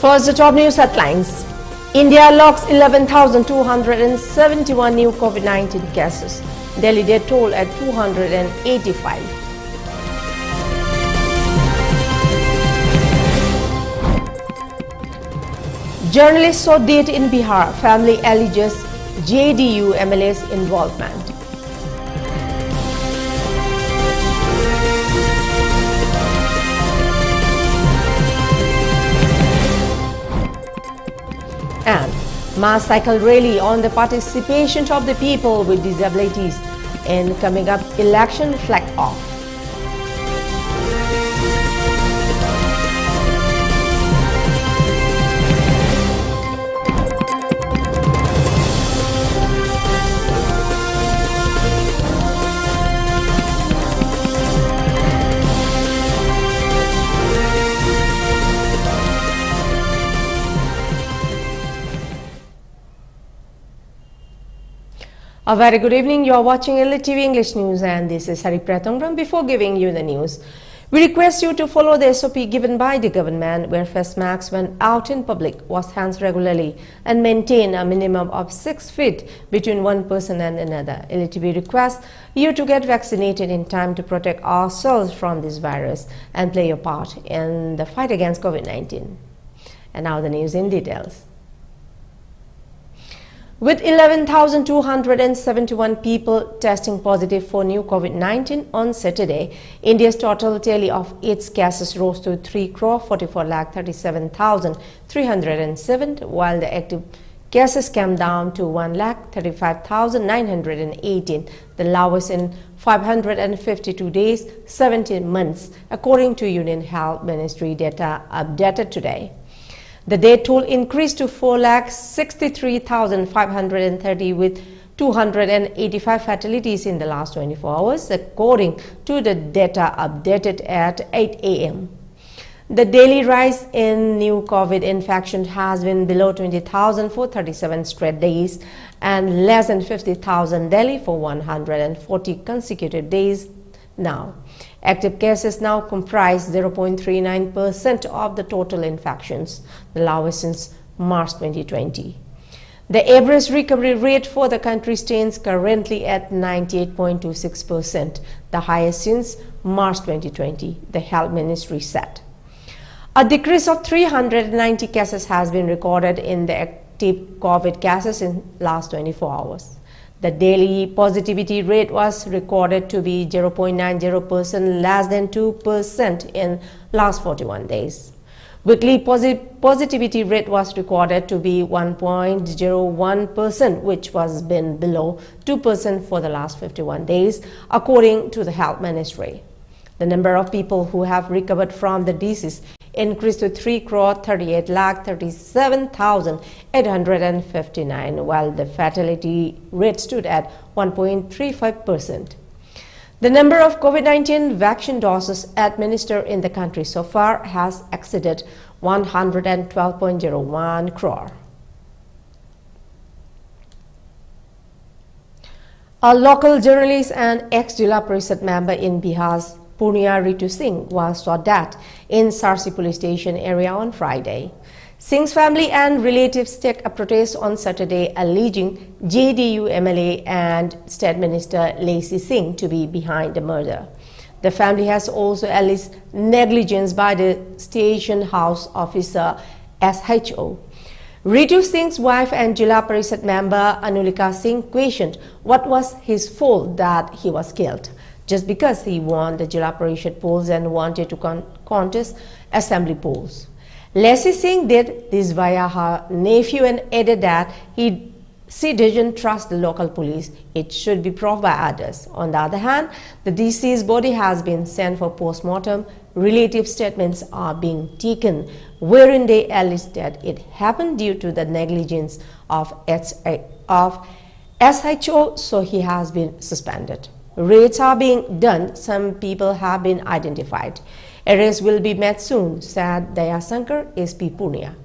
First, the top news headlines. India logs 11,271 new COVID-19 cases. Delhi death toll at 285. Journalists saw death in Bihar. Family alleges JDU MLA's involvement. And mass cycle rally on the participation of the people with disabilities in coming up election flag off. A very good evening. You are watching ELITETV English News and this is HARIPRIYA. Before giving you the news, we request you to follow the SOP given by the government, where face masks when out in public, wash hands regularly and maintain a minimum of 6 feet between one person and another. ELITETV requests you to get vaccinated in time to protect ourselves from this virus and play your part in the fight against COVID-19. And now the news in details. With 11,271 people testing positive for new COVID-19 on Saturday, India's total tally of its cases rose to 3,44,37,307, while the active cases came down to 1,35,918, the lowest in 552 days, 17 months, according to Union Health Ministry data updated today. The death toll increased to 4,63,530 with 285 fatalities in the last 24 hours, according to the data updated at 8 a.m. The daily rise in new COVID infection has been below 20,000 for 37 straight days and less than 50,000 daily for 140 consecutive days now. Active cases now comprise 0.39% of the total infections, the lowest since March 2020. The average recovery rate for the country stands currently at 98.26%, the highest since March 2020, the Health Ministry said. A decrease of 390 cases has been recorded in the active COVID cases in last 24 hours. The daily positivity rate was recorded to be 0.90%, less than 2% in last 41 days. Weekly positivity rate was recorded to be 1.01%, which was been below 2% for the last 51 days, according to the Health Ministry. The number of people who have recovered from the disease increased to 3,38,37,859, while the fatality rate stood at 1.35%. The number of COVID-19 vaccine doses administered in the country so far has exceeded 112.01 crore. A local journalist and ex-Jila Parishad member in Bihar's Purnia Ritu Singh was shot dead in Sarsi police station area on Friday. Singh's family and relatives took a protest on Saturday alleging JDU MLA and State Minister Lacy Singh to be behind the murder. The family has also alleged negligence by the station house officer SHO. Ritu Singh's wife and Jila Parishad member Anulika Singh questioned what was his fault that he was killed, just because he won the Jila Parishad polls and wanted to contest assembly polls. Lacy Singh did this via her nephew and added that she doesn't trust the local police. It should be proved by others. On the other hand, the deceased body has been sent for post-mortem. Relative statements are being taken, wherein they allege that it happened due to the negligence of SHO, so he has been suspended. Raids are being done. Some people have been identified. Arrests will be made soon, said Dayasankar SP Purnia.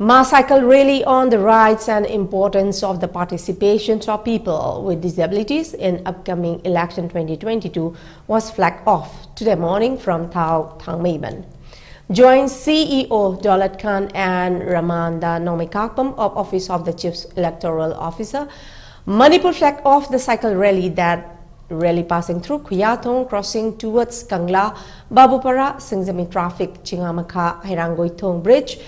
Mass cycle rally on the rights and importance of the participation of people with disabilities in upcoming election 2022 was flagged off today morning from Thao Thangmeiban. Joint CEO Daulat Khan and Ramanda Nomikakpam of Office of the Chief Electoral Officer, Manipur flagged off the cycle rally passing through Khuyathong crossing towards Kangla, Babupara, Singzami traffic, Chingamakha, Hairangoi Bridge,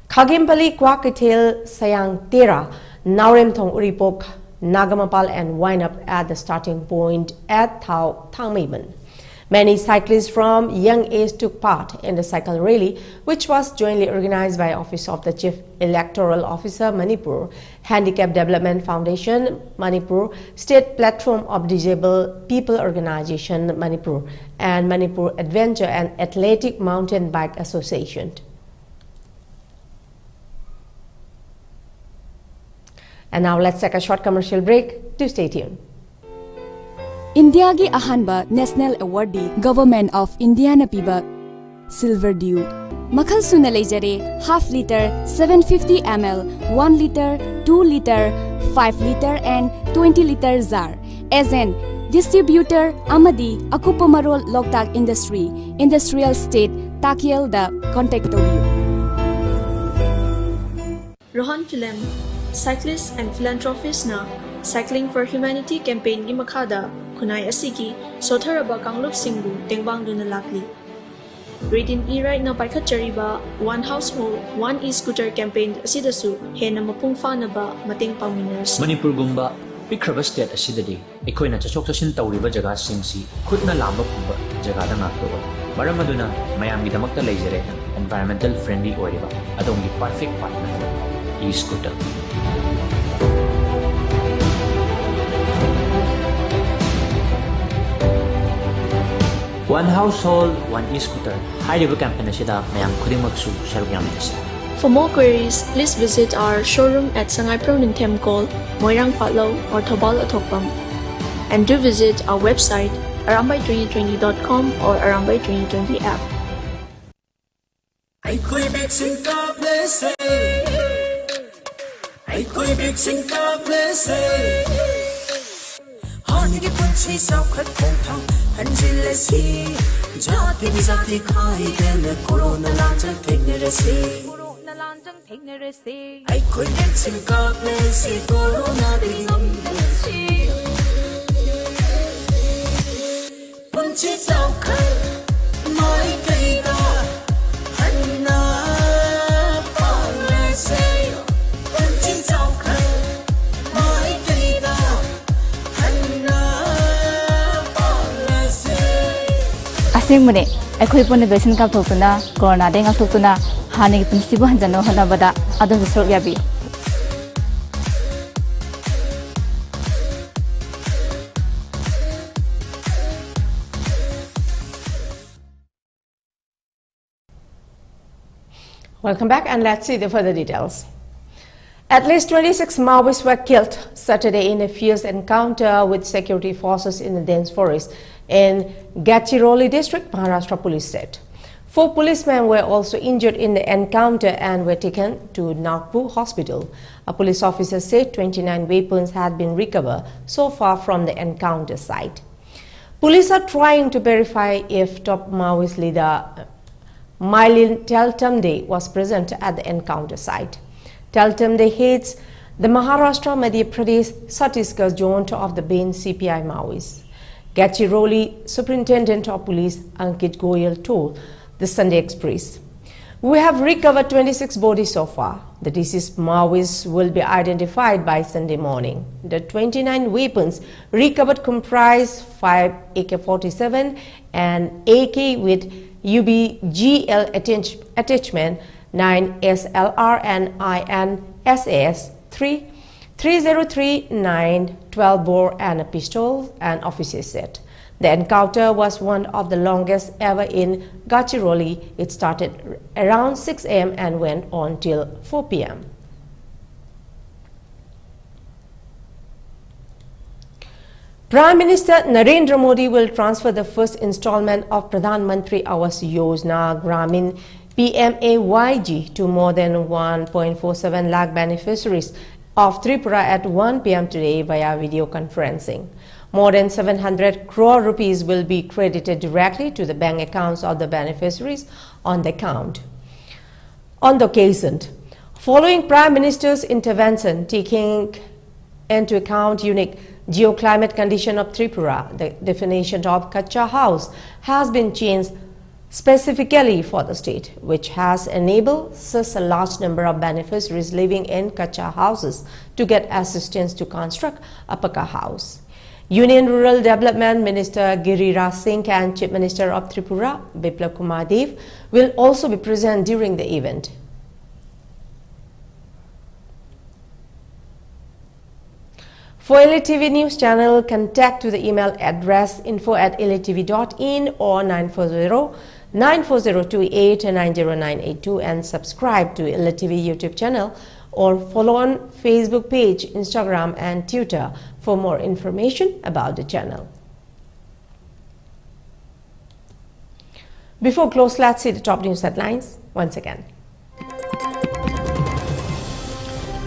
Khagimpali, Kwakatil, Sayang Tera, Nauremthong Uripok, Nagamapal and wind up at the starting point at Thao Thangmeiban. Many cyclists from young age took part in the cycle rally, which was jointly organized by Office of the Chief Electoral Officer Manipur, Handicap Development Foundation Manipur, State Platform of Disabled People Organization Manipur, and Manipur Adventure and Athletic Mountain Bike Association. And now let's take a short commercial break. Do stay tuned. India gi ahanba National Awardee Government of India na piba Silver Dew Makhal suna leijare half liter 750 ml 1 liter 2 liter 5 liter and 20 liter jar as an distributor amadi akupa marol Loktak Industry Industrial State Takiel da contact to you. Rohan Film Cyclists and Philanthropists na Cycling for Humanity campaign gi makada Kunai asigi sotharaba kangluk singbu tengbang duna lakli. Grade in E-Ride na paikhatchariba One Household, One E-Scooter campaign asidasu hena mapungfa na ba mating pangminers. Manipur gumba pikraba state asidadi ekoina chachok chashin tawriba jaga singsi khutna lamba pumba jaga da ngakto maram aduna mayam gi damakta leijare environmental friendly oiriba adongi perfect partner E-Scooter. One Household, One E-Scooter. Hariba campaign asida mayam khudimagsu saruk yaminasi. For more queries, please visit our showroom at Sangai Pronintem Call, Moirang Patlaw or Thobal Atokpam. And do visit our website arambai2020.com or Arambai 2020 app. Ai koi big sing ka place Ai koi big sing ka place Hani ki punchi sau khat thong thang Anjil si jati bizati khai den corona lanjang thekne rese Ai koi big sing ka place corona de ngam si punchi sau khat mai kai da hanna Asingmune, akhoi pone vaccine kap thokuna corona de ngak thokuna hani punsi bu hanjano hanabada adon sorok yabi. Welcome back and let's see the further details. At least 26 Maoists were killed Saturday in a fierce encounter with security forces in the dense forest in Gadchiroli district, Maharashtra police said. 4 policemen were also injured in the encounter and were taken to Nagpur hospital. A police officer said 29 weapons had been recovered so far from the encounter site. Police are trying to verify if top Maoist leader Mylin Teltumde was present at the encounter site. Teltumde heads the Maharashtra Madhya Pradesh Chhattisgarh zone of the Bain CPI Maoists. Gadchiroli Superintendent of Police Ankit Goyal told the Sunday Express, "We have recovered 26 bodies so far. The deceased Maoists will be identified by Sunday morning. The 29 weapons recovered comprise 5 AK-47 and AK with UBGL attachment, 9 SLR and IN SAS 303, 9, 12 bore and a pistol, an officer said. The encounter was one of the longest ever in Gadchiroli. It started around 6 a.m. and went on till 4 p.m. Prime Minister Narendra Modi will transfer the first installment of Pradhan Mantri Awas Yojana Gramin PMAYG to more than 1.47 lakh beneficiaries of Tripura at 1 p.m. today via video conferencing. More than 700 crore rupees will be credited directly to the bank accounts of the beneficiaries on the occasion. Following Prime Minister's intervention, taking into account unique geoclimate condition of Tripura, the definition of Kacha house has been changed specifically for the state, which has enabled such a large number of beneficiaries living in Kacha houses to get assistance to construct a Paka house. Union Rural Development Minister Giriraj Singh and Chief Minister of Tripura, Biplab Kumar Dev, will also be present during the event. For ELITETV News Channel, contact to the email address info@elitetv.in or 940-94028-90982 and subscribe to ELITETV YouTube channel or follow on Facebook page, Instagram and Twitter for more information about the channel. Before close, let's see the top news headlines once again.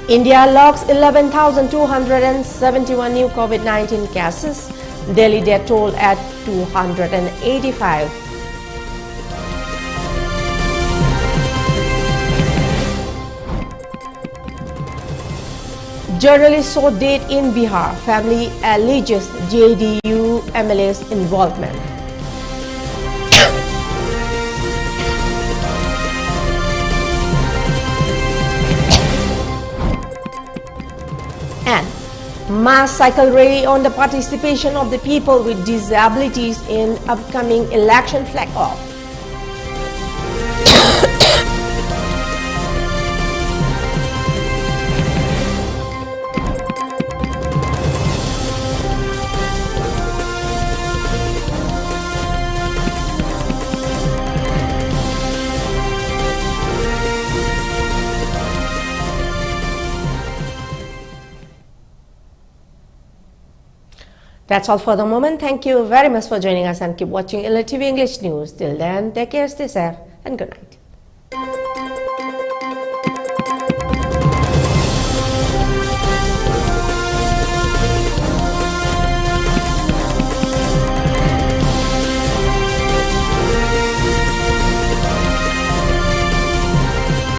India logs 11,271 new COVID-19 cases. Daily death toll at 285. Journalists saw death in Bihar. Family alleges JDU MLA's involvement. And mass cycle rally on the participation of the people with disabilities in upcoming election flag off. That's all for the moment. Thank you very much for joining us and keep watching ELITETV English News. Till then, take care, stay safe and good night.